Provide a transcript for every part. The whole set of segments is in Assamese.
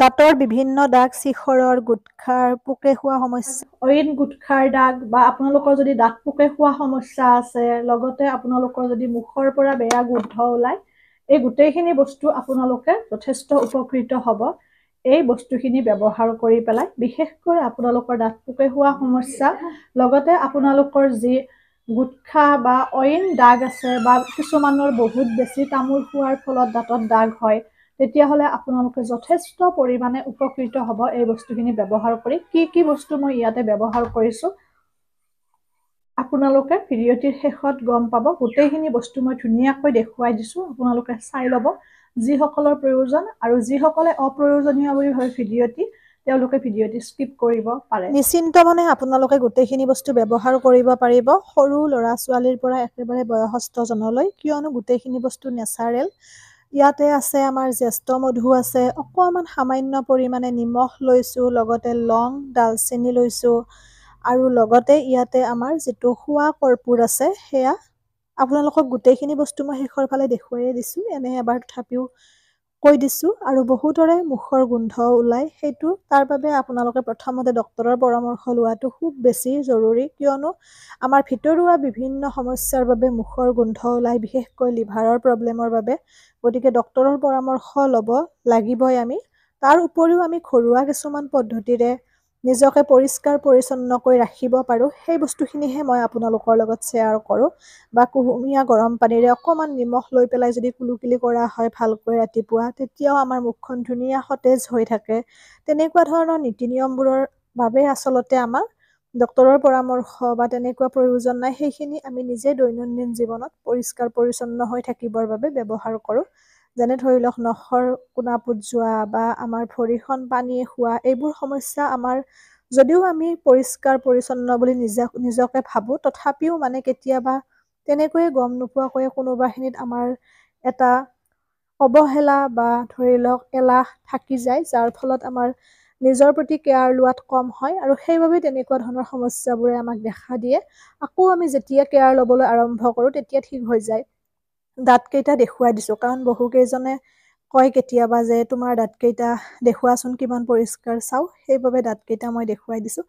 দাঁতৰ বিভিন্ন দাগ, চিখৰৰ, গুটখাৰ, পোকে খোৱা সমস্যা, অইন গুটখাৰ দাগ বা আপোনালোকৰ যদি দাঁত পোকে খোৱা সমস্যা আছে, লগতে আপোনালোকৰ যদি মুখৰ পৰা বেয়া গোন্ধ ওলায়, এই গোটেইখিনি বস্তু আপোনালোকে যথেষ্ট উপকৃত হ'ব এই বস্তুখিনি ব্যৱহাৰ কৰি পেলাই। বিশেষকৈ আপোনালোকৰ দাঁত পোকে খোৱা সমস্যা, লগতে আপোনালোকৰ যি গুটখা বা অইন দাগ আছে বা কিছুমানৰ বহুত বেছি তামোল খোৱাৰ ফলত দাঁতত দাগ হয়, তেতিয়াহ'লে আপোনালোকে যথেষ্ট পৰিমাণে উপকৃত হ'ব এই বস্তুখিনি ব্যৱহাৰ কৰি। কি কি বস্তু মই ইয়াতে ব্যৱহাৰ কৰিছোঁ আপোনালোকে ভিডিঅ'টিৰ শেষত গম পাব। গোটেইখিনি বস্তু মই ধুনীয়াকৈ দেখুৱাই দিছোঁ, আপোনালোকে চাই ল'ব যিসকলৰ প্ৰয়োজন, আৰু যিসকলে অপ্ৰয়োজনীয় বুলি ভাবে ভিডিঅ'টি, তেওঁলোকে ভিডিঅ'টি স্কিপ কৰিব পাৰে। নিশ্চিন্ত মানে আপোনালোকে গোটেইখিনি বস্তু ব্যৱহাৰ কৰিব পাৰিব, সৰু ল'ৰা ছোৱালীৰ পৰা একেবাৰে বয়সস্থজনলৈ, কিয়নো গোটেইখিনি বস্তু নেচাৰেল। ইয়াতে আছে আমাৰ জ্যেষ্ঠ মধু আছে, অকণমান সামান্য পৰিমাণে নিমখ লৈছোঁ, লগতে লং, ডালচেনি লৈছোঁ, আৰু লগতে ইয়াতে আমাৰ যিটো খোৱা কৰ্পূৰ আছে সেয়া। আপোনালোকক গোটেইখিনি বস্তু মই শেষৰ ফালে দেখুৱাই দিছোঁ, এনে এবাৰ তথাপিও কৈ দিছোঁ। আৰু বহুতৰে মুখৰ গোন্ধ ওলায়, সেইটো তাৰ বাবে আপোনালোকে প্ৰথমতে ডক্তৰৰ পৰামৰ্শ লোৱাটো খুব বেছি জৰুৰী, কিয়নো আমাৰ ভিতৰুৱা বিভিন্ন সমস্যাৰ বাবে মুখৰ গোন্ধ ওলায়, বিশেষকৈ লিভাৰৰ প্ৰব্লেমৰ বাবে। গতিকে ডক্তৰৰ পৰামৰ্শ ল'ব লাগিবই আমি। তাৰ উপৰিও আমি ঘৰুৱা কিছুমান পদ্ধতিৰে নিজকে পৰিষ্কাৰ পৰিচ্ছন্নকৈ ৰাখিব পাৰোঁ, সেই বস্তুখিনিহে মই আপোনালোকৰ লগত শ্বেয়াৰ কৰোঁ। বা কুহুমীয়া গৰম পানীৰে অকণমান নিমখ লৈ পেলাই যদি কুলুকুলি কৰা হয় ভালকৈ ৰাতিপুৱা, তেতিয়াও আমাৰ মুখখন ধুনীয়া সতেজ হৈ থাকে। তেনেকুৱা ধৰণৰ নীতি নিয়মবোৰৰ বাবে আচলতে আমাৰ ডক্তৰৰ পৰামৰ্শ বা তেনেকুৱা প্ৰয়োজন নাই, সেইখিনি আমি নিজে দৈনন্দিন জীৱনত পৰিষ্কাৰ পৰিচ্ছন্ন হৈ থাকিবৰ বাবে ব্যৱহাৰ কৰোঁ। যেনে ধৰি লওক নখৰ কোণাপুত যোৱা বা আমাৰ ভৰিখন পানীয়ে খোৱা, এইবোৰ সমস্যা আমাৰ যদিও আমি পৰিষ্কাৰ পৰিচ্ছন্ন বুলি নিজকে ভাবোঁ, তথাপিও মানে কেতিয়াবা তেনেকৈয়ে গম নোপোৱাকৈয়ে কোনোবাখিনিত আমাৰ এটা অৱহেলা বা ধৰি লওক এলাহ থাকি যায়, যাৰ ফলত আমাৰ নিজৰ প্ৰতি কেয়াৰ লোৱাত কম হয়, আৰু সেইবাবে তেনেকুৱা ধৰণৰ সমস্যাবোৰে আমাক দেখা দিয়ে। আকৌ আমি যেতিয়া কেয়াৰ ল'বলৈ আৰম্ভ কৰোঁ তেতিয়া ঠিক হৈ যায়। দাঁতকেইটা দেখুৱাই দিছোঁ, কাৰণ বহুকেইজনে কয় কেতিয়াবা যে তোমাৰ দাঁতকেইটা দেখুৱাচোন কিমান পৰিষ্কাৰ চাওঁ, সেইবাবে দাঁতকেইটা মই দেখুৱাই দিছোঁ।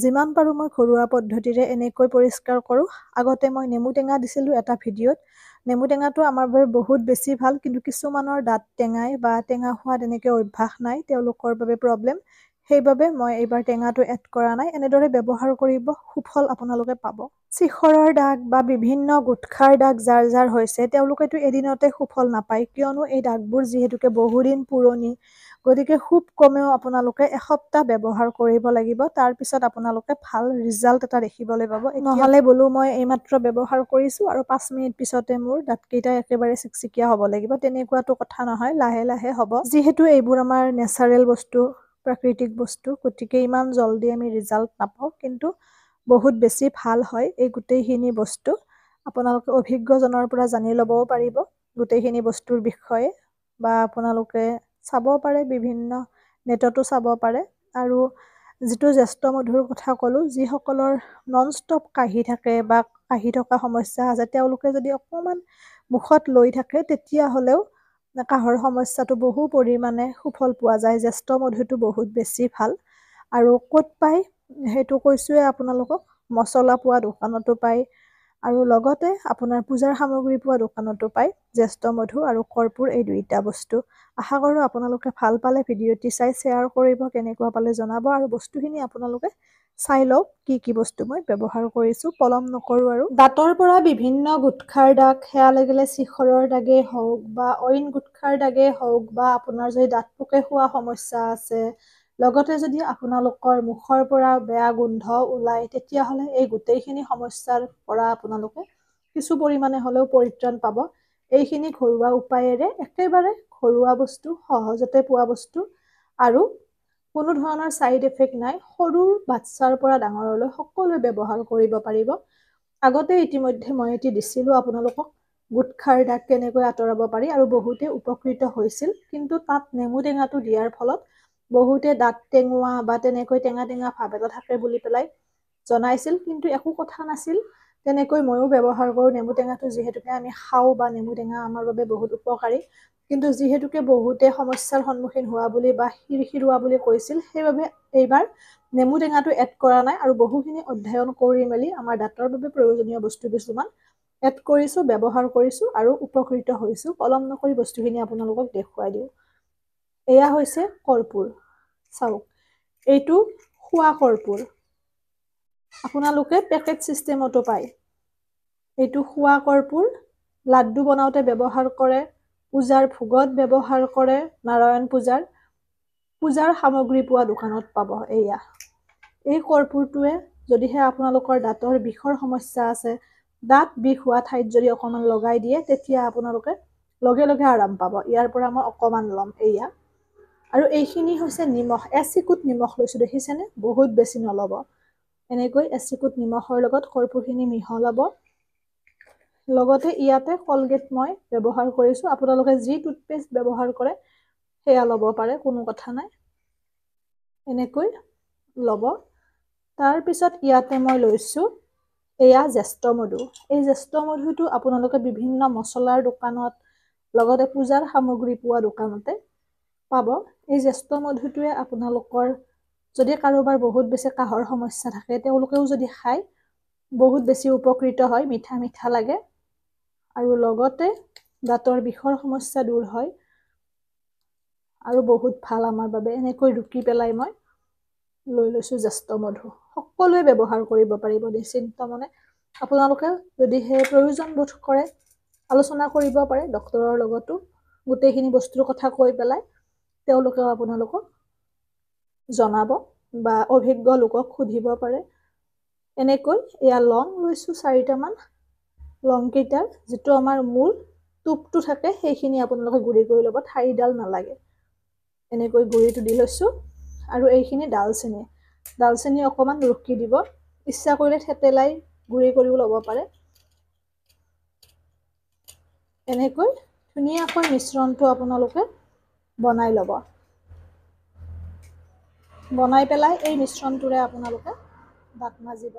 যিমান পাৰোঁ মই ঘৰুৱা পদ্ধতিৰে এনেকৈ পৰিষ্কাৰ কৰোঁ। আগতে মই নেমু টেঙা দিছিলোঁ এটা ভিডিঅ'ত। নেমু টেঙাটো আমাৰ বাবে বহুত বেছি ভাল, কিন্তু কিছুমানৰ দাঁত টেঙাই বা টেঙা খোৱা তেনেকৈ অভ্যাস নাই, তেওঁলোকৰ বাবে প্ৰব্লেম। সেইবাবে মই এইবাৰ টেঙাটো এড কৰা নাই। এনেদৰে ব্যৱহাৰ কৰিব, সুফল আপোনালোকে পাব। চিখৰৰ দাগ বা বিভিন্ন গুটখাৰ দাগ যাৰ যাৰ হৈছে, তেওঁলোকেতো এদিনতে সুফল নাপায়, কিয়নো এই দাগবোৰ যিহেতুকে বহুদিন পুৰণি। গতিকে খুব কমেও আপোনালোকে এসপ্তাহ ব্যৱহাৰ কৰিব লাগিব, তাৰপিছত আপোনালোকে ভাল ৰিজাল্ট এটা দেখিবলৈ পাব। নহ'লে বোলো মই এইমাত্ৰ ব্যৱহাৰ কৰিছোঁ আৰু 5 মিনিট পিছতে মোৰ দাঁতকেইটা একেবাৰে চিকচিকীয়া হ'ব লাগিব, তেনেকুৱাটো কথা নহয়, লাহে লাহে হ'ব। যিহেতু এইবোৰ আমাৰ নেচাৰেল বস্তু, প্ৰাকৃতিক বস্তু, গতিকে ইমান জল্দি আমি ৰিজাল্ট নাপাওঁ, কিন্তু বহুত বেছি ভাল হয় এই গোটেইখিনি বস্তু। আপোনালোকে অভিজ্ঞজনৰ পৰা জানি ল'বও পাৰিব গোটেইখিনি বস্তুৰ বিষয়ে, বা আপোনালোকে চাব পাৰে, বিভিন্ন নেটতো চাব পাৰে। আৰু যিটো জ্যেষ্ঠ মধুৰ কথা ক'লোঁ, যিসকলৰ নন ষ্টপ কাহি থাকে বা কাহি থকা সমস্যা আছে, তেওঁলোকে যদি অকণমান মুখত লৈ থাকে, তেতিয়াহ'লেও কাহৰ সমস্যাটো বহু পৰিমাণে সুফল পোৱা যায়। জ্যেষ্ঠ মধুটো বহুত বেছি ভাল। আৰু ক'ত পায় সেইটো কৈছোঁৱে আপোনালোকক, মছলা পোৱা দোকানতো পায়, আৰু লগতে আপোনাৰ পূজাৰ সামগ্ৰী পোৱা দোকানতো পায় জ্যেষ্ঠ মধু আৰু কৰ্পূৰ, এই দুইটা বস্তু। আশা কৰোঁ আপোনালোকে ভাল পালে ভিডিঅ'টি চাই শ্বেয়াৰ কৰিব, কেনেকুৱা পালে জনাব, আৰু বস্তুখিনি আপোনালোকে চাই লওক কি কি বস্তু মই ব্যৱহাৰ কৰিছোঁ, পলম নকৰোঁ। আৰু দাঁতৰ পৰা বিভিন্ন গুটখাৰ দাগ, সেয়া লাগিলে চিখৰৰ দাগেই হওক বা অইন গুটখাৰ দাগেই হওক, বা আপোনাৰ যদি দাঁত পোকে খোৱা সমস্যা আছে, লগতে যদি আপোনালোকৰ মুখৰ পৰা বেয়া গোন্ধ ওলায়, তেতিয়াহ'লে এই গোটেইখিনি সমস্যাৰ পৰা আপোনালোকে কিছু পৰিমাণে হ'লেও পৰিত্ৰাণ পাব। এইখিনি ঘৰুৱা উপায়েৰে, একেবাৰে ঘৰুৱা বস্তু, সহজতে পোৱা বস্তু, আৰু কোনো ধৰণৰ ছাইড এফেক্ট নাই। সৰু বাচ্ছাৰ পৰা ডাঙৰলৈ সকলোৱে ব্যৱহাৰ কৰিব পাৰিব। আগতে ইতিমধ্যে মই এটি দিছিলোঁ আপোনালোকক, গুটখাৰ দাগ কেনেকৈ আঁতৰাব পাৰি, আৰু বহুতে উপকৃত হৈছিল। কিন্তু তাত নেমু টেঙাটো দিয়াৰ ফলত বহুতে দাঁত টেঙুৱা বা তেনেকৈ টেঙা টেঙা ভাৱ এটা থাকে বুলি পেলাই জনাইছিল, কিন্তু একো কথা নাছিল। তেনেকৈ ময়ো ব্যৱহাৰ কৰোঁ নেমু টেঙাটো, যিহেতুকে আমি খাওঁ বা নেমু টেঙা আমাৰ বাবে বহুত উপকাৰী। কিন্তু যিহেতুকে বহুতে সমস্যাৰ সন্মুখীন হোৱা বুলি বা হিৰসিৰোৱা বুলি কৈছিল, সেইবাবে এইবাৰ নেমু টেঙাটো এড কৰা নাই আৰু বহুখিনি অধ্যয়ন কৰি মেলি আমাৰ দাঁতৰ বাবে প্ৰয়োজনীয় বস্তু কিছুমান এড কৰিছোঁ, ব্যৱহাৰ কৰিছোঁ আৰু উপকৃত হৈছোঁ। পলম নকৰি বস্তুখিনি আপোনালোকক দেখুৱাই দিওঁ। এয়া হৈছে কৰ্পূৰ। চাওক, এইটো খোৱা কৰ্পূৰ। আপোনালোকে পেকেট চিষ্টেমতো পায়। এইটো খোৱা কৰ্পূৰ। লাড্ডু বনাওঁতে ব্যৱহাৰ কৰে, পূজাৰ ভোগত ব্যৱহাৰ কৰে, নাৰায়ণ পূজাৰ সামগ্ৰী পোৱা দোকানত পাব। এয়া এই কৰ্পূৰটোৱে যদিহে আপোনালোকৰ দাঁতৰ বিষৰ সমস্যা আছে, দাঁত বিষ হোৱা ঠাইত যদি অকণমান লগাই দিয়ে, তেতিয়া আপোনালোকে লগে লগে আৰাম পাব। ইয়াৰ পৰা মই অকণমান ল'ম। এয়া আৰু এইখিনি হৈছে নিমখ। এচিকুট নিমখ লৈছোঁ, দেখিছেনে? বহুত বেছি নল'ব। এনেকৈ এচিকুট নিমখৰ লগত কৰ্পূৰখিনি মিহলাব। লগতে ইয়াতে কলগেট মই ব্যৱহাৰ কৰিছোঁ। আপোনালোকে যি টুথপেষ্ট ব্যৱহাৰ কৰে সেয়া ল'ব পাৰে, কোনো কথা নাই। এনেকৈ ল'ব। তাৰপিছত ইয়াতে মই লৈছোঁ এয়া জ্যেষ্ঠ মধু। এই জ্যেষ্ঠ মধুটো আপোনালোকে বিভিন্ন মছলাৰ দোকানত, লগতে পূজাৰ সামগ্ৰী পোৱা দোকানতে পাব। এই জ্যেষ্ঠ মধুটোৱে আপোনালোকৰ যদি কাৰোবাৰ বহুত বেছি কাহৰ সমস্যা থাকে, তেওঁলোকেও যদি খায় বহুত বেছি উপকৃত হয়। মিঠা মিঠা লাগে আৰু লগতে দাঁতৰ বিষৰ সমস্যা দূৰ হয় আৰু বহুত ভাল আমাৰ বাবে। এনেকৈ ৰুকি পেলাই মই লৈ লৈছোঁ জ্যেষ্ঠ মধু। সকলোৱে ব্যৱহাৰ কৰিব পাৰিব নিশ্চিন্ত মনে। আপোনালোকে যদিহে প্ৰয়োজন বোধ কৰে, আলোচনা কৰিব পাৰে ডক্তৰৰ লগতো। গোটেইখিনি বস্তুৰ কথা কৈ পেলাই তেওঁলোকেও আপোনালোকক জনাব বা অভিজ্ঞ লোকক সুধিব পাৰে। এনেকৈ এয়া লং লৈছোঁ 4টামান। লংকেইটাৰ যিটো আমাৰ মূল টোপটো থাকে সেইখিনি আপোনালোকে গুৰি কৰি ল'ব, ঠাৰিডাল নালাগে। এনেকৈ গুৰিটো দি লৈছোঁ। আৰু এইখিনি ডালচেনি অকণমান ৰুকি দিব। ইচ্ছা কৰিলে থেতেলাই গুৰি কৰিও ল'ব পাৰে। এনেকৈ ধুনীয়াকৈ মিশ্ৰণটো আপোনালোকে বনাই ল'ব। বনাই পেলাই এই মিশ্ৰণটোৰে আপোনালোকে দাঁত মাজিব।